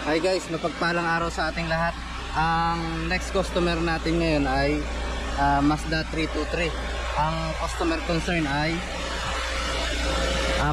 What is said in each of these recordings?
Hi guys, mapagpalang araw sa ating lahat. Ang next customer natin ngayon ay Mazda 323. Ang customer concern ay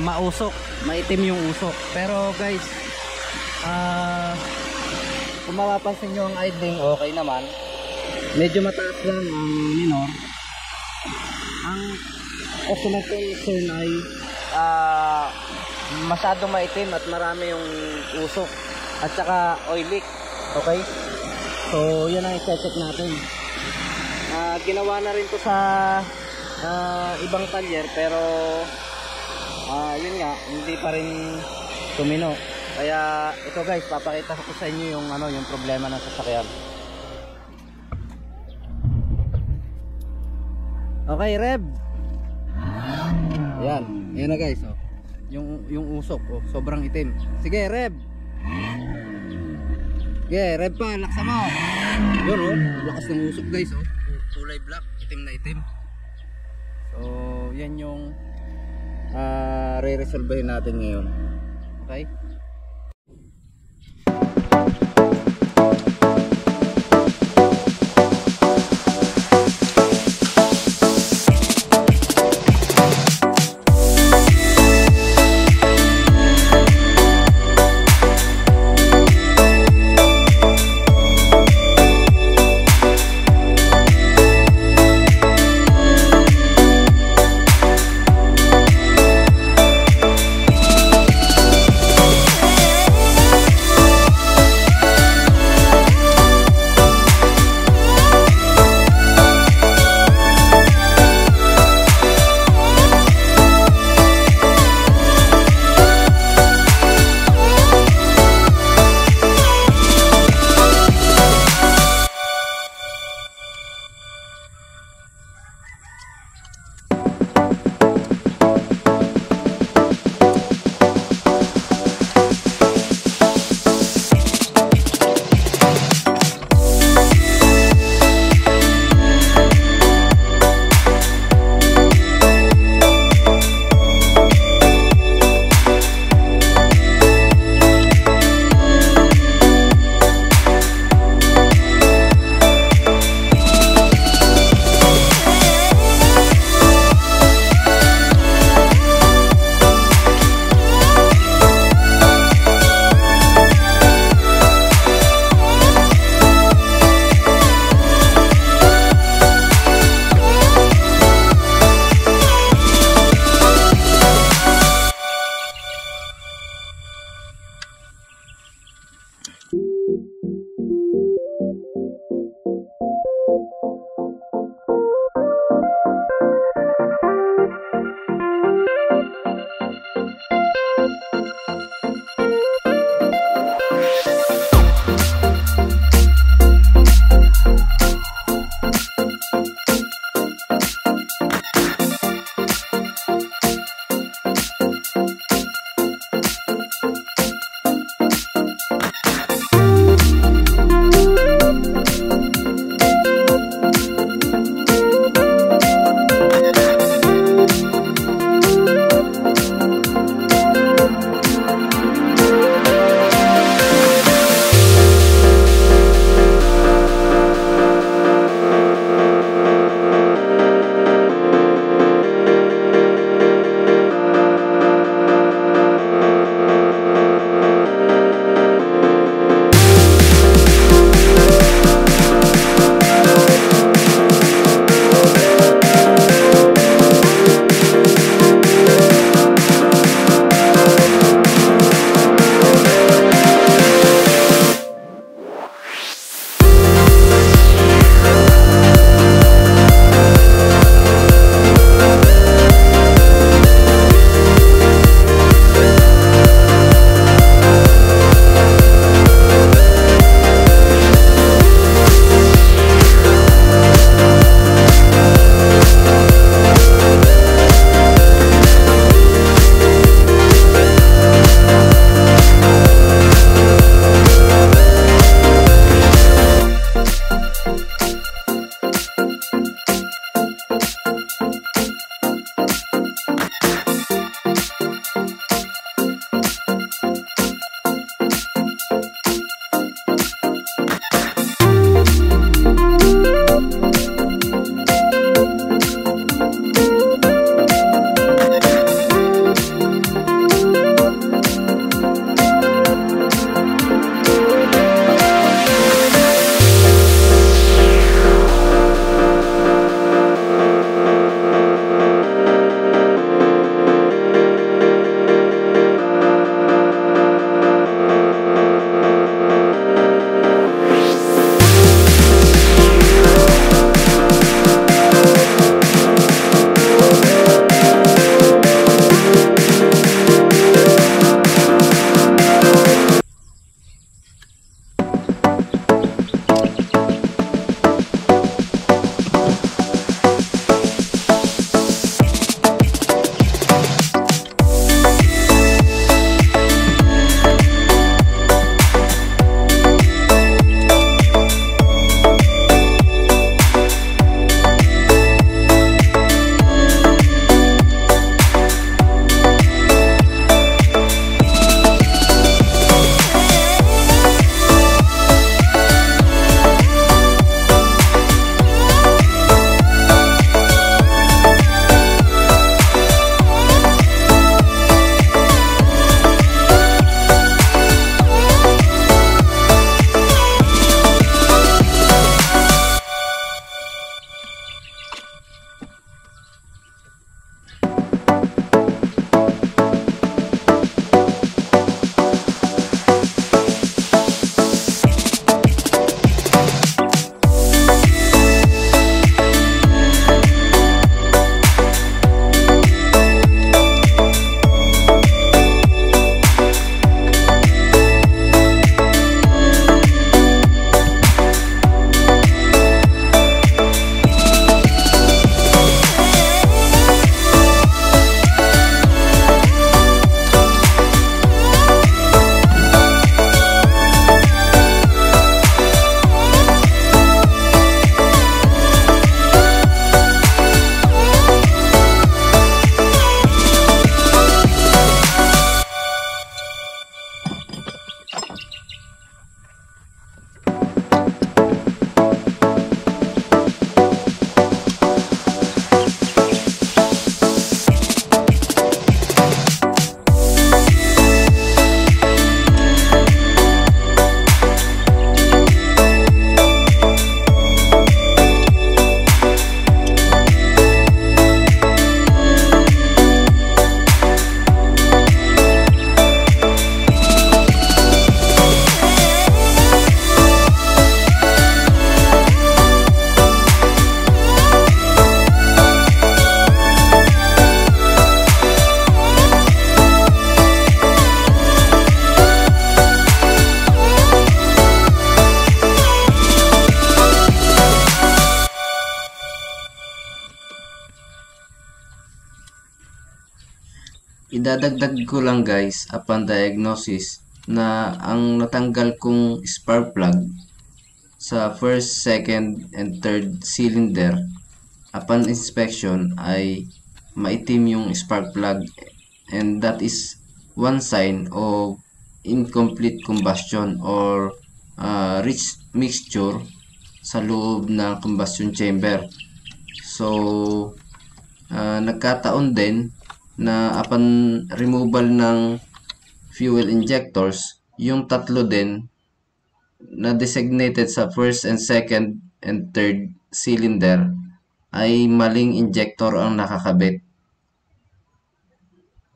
mausok, maitim yung usok. Pero guys, kung mapapansin nyo ang idling, okay naman. Medyo mataas lang ang minor. Ang customer concern ay masyadong maitim at marami yung usok at saka oil leak. Okay, so yan ang i-check natin. Ginawa na rin to sa ibang talyer, pero yun nga, hindi pa rin tumino. Kaya ito guys, papakita ko sa inyo yung yung problema ng sasakyan. Okay, rev. Yan na guys, oh. Yung usok, oh, sobrang itim. Sige, rev. Sige, rev pa, laksa mo. Yun, oh, lakas ng usok guys, oh. Kulay black, itim na itim. So, yan yung re-resolvehin natin ngayon. Okay? idadagdag ko lang guys upon diagnosis na ang natanggal kong spark plug sa first, second, and third cylinder upon inspection ay maitim yung spark plug, and that is one sign of incomplete combustion or rich mixture sa loob ng combustion chamber. So nagkataon din na upon removal ng fuel injectors, yung tatlo din na designated sa first and second and third cylinder ay maling injector ang nakakabit.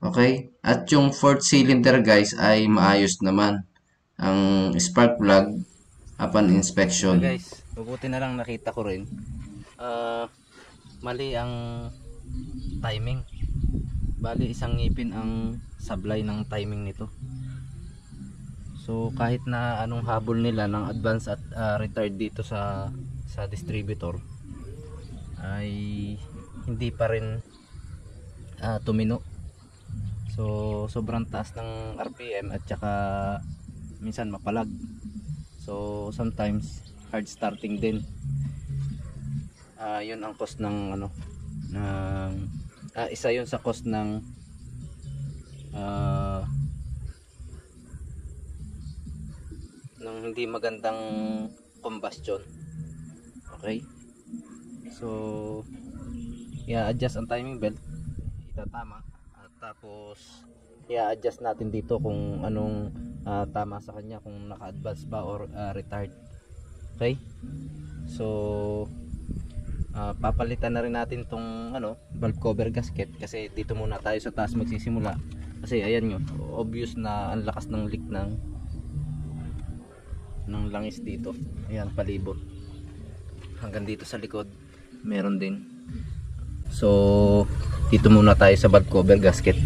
Okay? At yung fourth cylinder guys ay maayos naman ang spark plug upon inspection. Okay guys, mabuti na lang nakita ko rin. Mali ang timing. Bali isang ngipin ang sablay ng timing nito. So kahit na anong habol nila ng advance at retard dito sa distributor ay hindi pa rin tumino. So sobrang taas ng RPM at saka minsan mapalag. So sometimes hard starting din. Yun ang cost ng ano ng isa yun sa cost ng hindi magandang combustion. Okay, so i-adjust ang timing belt, itatama, at tapos i-adjust natin dito kung anong tama sa kanya, kung naka-advance ba or retard. Okay, so papalitan na rin natin tong valve cover gasket, kasi dito muna tayo sa taas magsisimula, kasi ayan nyo, obvious na ang lakas ng leak ng langis dito. Ayan, palibot hanggang dito sa likod meron din. So dito muna tayo sa valve cover gasket.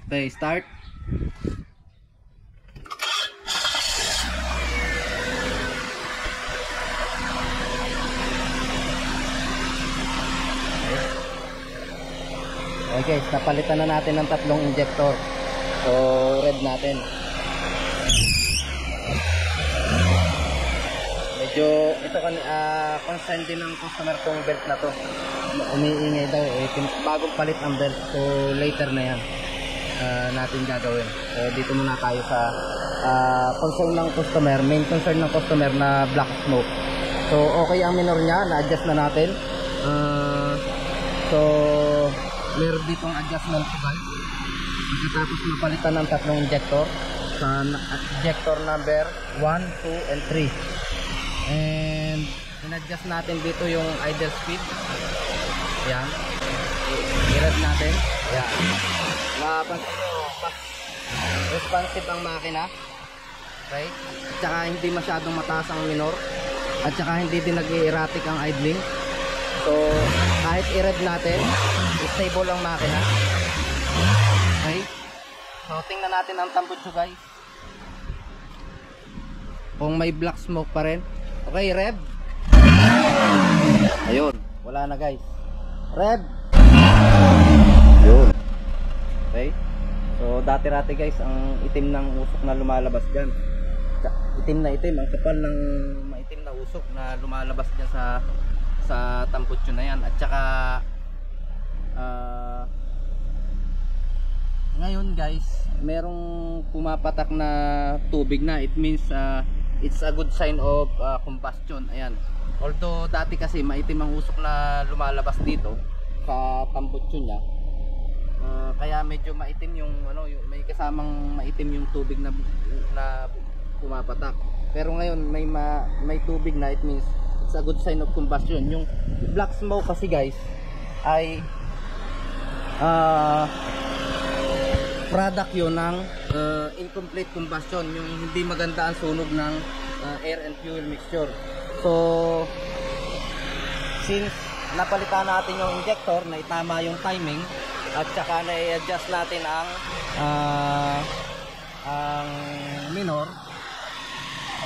Okay, start. Okay, napalitan na natin ng tatlong injector. So red natin. Medyo ito concern din ng customer kong belt na to. Umiingay daw bagong palit ang belt. So later na yan natin gagawin. So dito muna tayo sa concern ng customer, main concern ng customer na black smoke. So okay ang minor niya, na-adjust na natin. So meron ditong adjustment valve. Pagkatapos napalitan ng tatlong injector sa injector number 1, 2, and 3. And in-adjust natin dito yung idle speed. Yan. I-rev natin. Yan. Mapansin nyo, responsive ang makina. Okay? Tsaka hindi masyadong mataas ang minor. At tsaka hindi din nag-erratic ang idling. So kahit i-rev natin, stable ang makina. Okay? So tingnan natin ang tambutso guys. Kung may black smoke pa rin. Okay, rev. Ayun, wala na guys. Rev. Ayun. Okay. So dati-rati guys, ang itim ng usok na lumalabas dyan. Itim na itim, ang kapal ng maitim na usok na lumalabas dyan sa tambutso na yan. At saka ngayon guys, merong pumapatak na tubig na. It means it's a good sign of combustion. Ayan. Although dati kasi maitim ang usok na lumalabas dito sa tambutso niya, kaya medyo maitim yung yung may kasamang maitim yung tubig na pumapatak. Pero ngayon may tubig na, it means it's a good sign of combustion. Yung black smoke kasi guys ay product yun ng incomplete combustion, yung hindi maganda ang sunog ng air and fuel mixture. So since napalitan natin yung injector na itama yung timing, at saka na-adjust natin ang minor,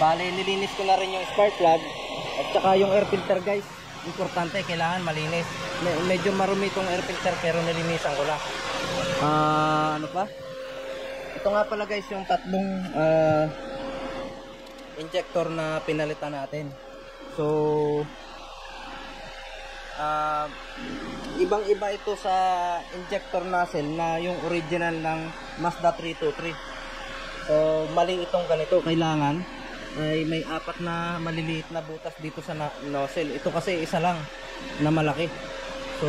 bali nilinis ko na rin yung spark plug at saka yung air filter guys. Importante, kailangan malinis. Medyo marumi itong air filter pero nilinisan ko na. Ano pa? Ito nga pala guys yung tatlong injector na pinalitan natin. So ibang iba ito sa injector nozzle na yung original ng Mazda 323. So mali itong ganito, kailangan ay may apat na maliliit na butas dito sa nozzle. Ito kasi isa lang na malaki. So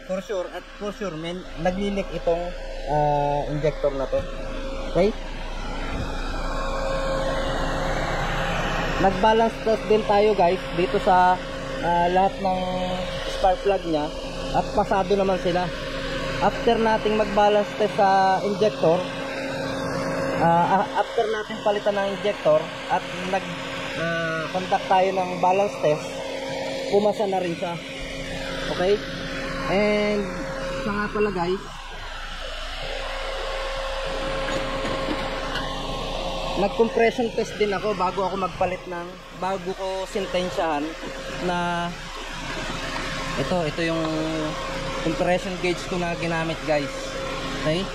for sure men, naglilik itong injector na to. Okay? Nag-balance test din tayo guys dito sa lahat ng spark plug nya at pasado naman sila. After nating mag-balance test sa injector, after natin palitan ng injector at nag-conduct tayo ng balance test, pumasa na rin siya. Okay? And sa nga pala guys, nag-compression test din ako bago ko sintensyahan na ito yung compression gauge ko na ginamit guys. Okay?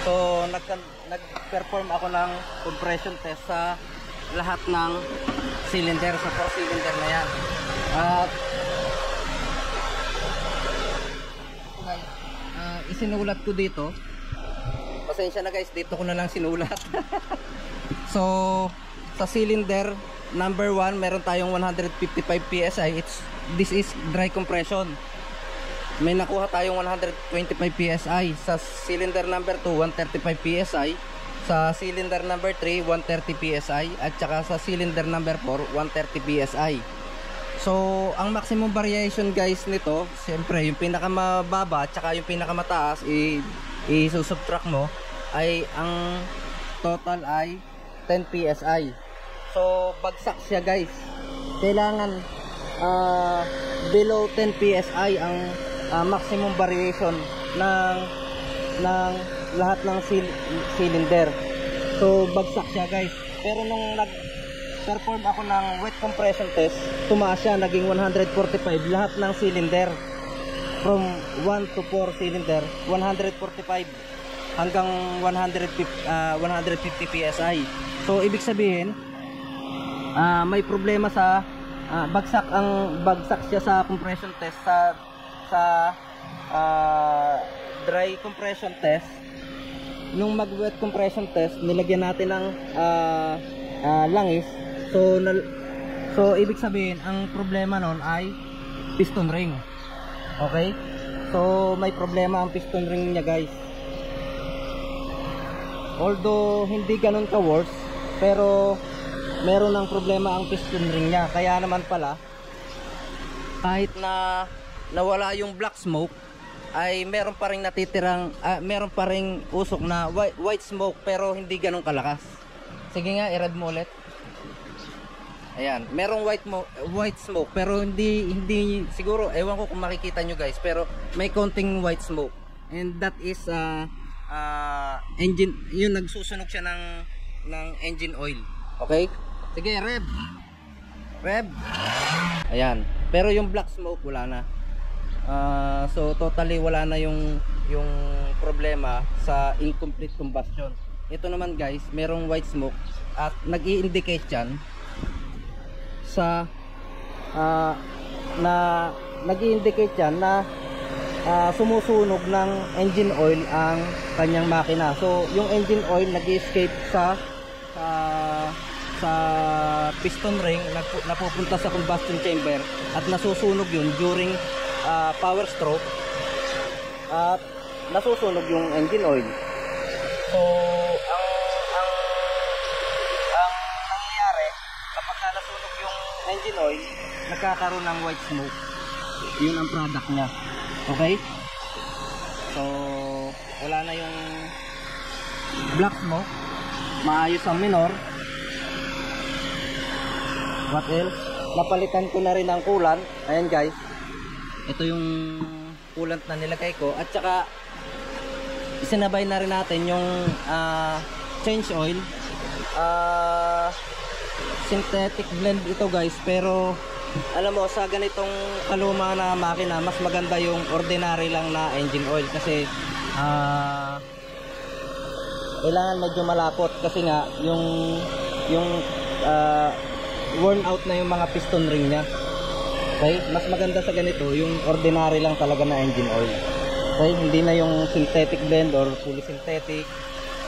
So nag-perform ako ng compression test sa lahat ng cylinder, sa 4 cylinder na yan. At isinulat ko dito. Pasensya na guys, dito ko na lang sinulat. So sa cylinder number 1 meron tayong 155 PSI. This is dry compression. May nakuha tayong 125 PSI. Sa cylinder number 2 135 PSI. Sa cylinder number 3 130 PSI. At saka sa cylinder number 4 130 PSI. So ang maximum variation guys nito, siyempre yung pinakamababa at saka yung pinakamataas i-subtract mo, ay ang total ay 10 PSI. So bagsak siya guys. Kailangan below 10 PSI ang maximum variation ng lahat ng cylinder. So bagsak siya guys. Pero nung nag-perform ako ng wet compression test, tumaas siya, naging 145 lahat ng cylinder. From 1 to 4 cylinder, 145 hanggang 150 PSI. So ibig sabihin may problema sa bagsak siya sa compression test, sa dry compression test. Nung mag wet compression test, nilagyan natin ng langis. So ibig sabihin ang problema nun ay piston ring. Okay? So may problema ang piston ring niya guys. Although hindi ganun ka worse, pero meron ng problema ang piston ring niya. Kaya naman pala, kahit na nawala yung black smoke, ay meron pa ring natitirang meron pa ring usok na white smoke, pero hindi ganun kalakas. Sige nga, i-read mo ulit. Ayan, merong white smoke pero hindi siguro, ewan ko kung makikita nyo guys, pero may konting white smoke. And that is engine, yun, nagsusunog siya ng engine oil. Okay? Sige, rev. Ayan. Pero yung black smoke wala na. So totally wala na yung problema sa incomplete combustion. Ito naman guys, merong white smoke at nag-i-indicate yan sa nag-i-indicate yan na sumusunog ng engine oil ang kanyang makina. So yung engine oil nag-escape sa piston ring, napupunta sa combustion chamber at nasusunog yun during power stroke at nasusunog yung engine oil. So ang nangyayari kapag nasusunog yung engine oil, nagkakaroon ng white smoke. Yun ang product niya. Okay? So wala na yung black smoke. Maayos ang minor. What else? Napalitan ko na rin ang coolant. Ayan guys. Ito yung coolant na nilagay ko. At saka isinabay na rin natin yung change oil. Synthetic blend ito guys, pero alam mo sa ganitong kaluma na makina mas maganda yung ordinary lang na engine oil kasi kailangan medyo malapot kasi nga yung worn out na yung mga piston ring nya. Okay, mas maganda sa ganito yung ordinary lang talaga na engine oil. Okay, hindi na yung synthetic blend or fully synthetic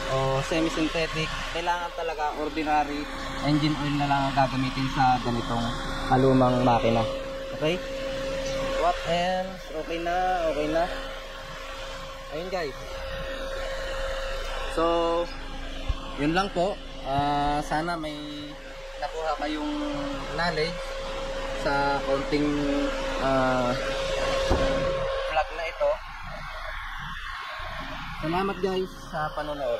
o semi-synthetic. Kailangan talaga ordinary engine oil na lang ang gagamitin sa ganitong kalumang makina. Okay? What else? Okay na, okay na. Ayun guys. So, yun lang po. Sana may nakuha kayong knowledge sa konting vlog na ito. Salamat guys sa panonood.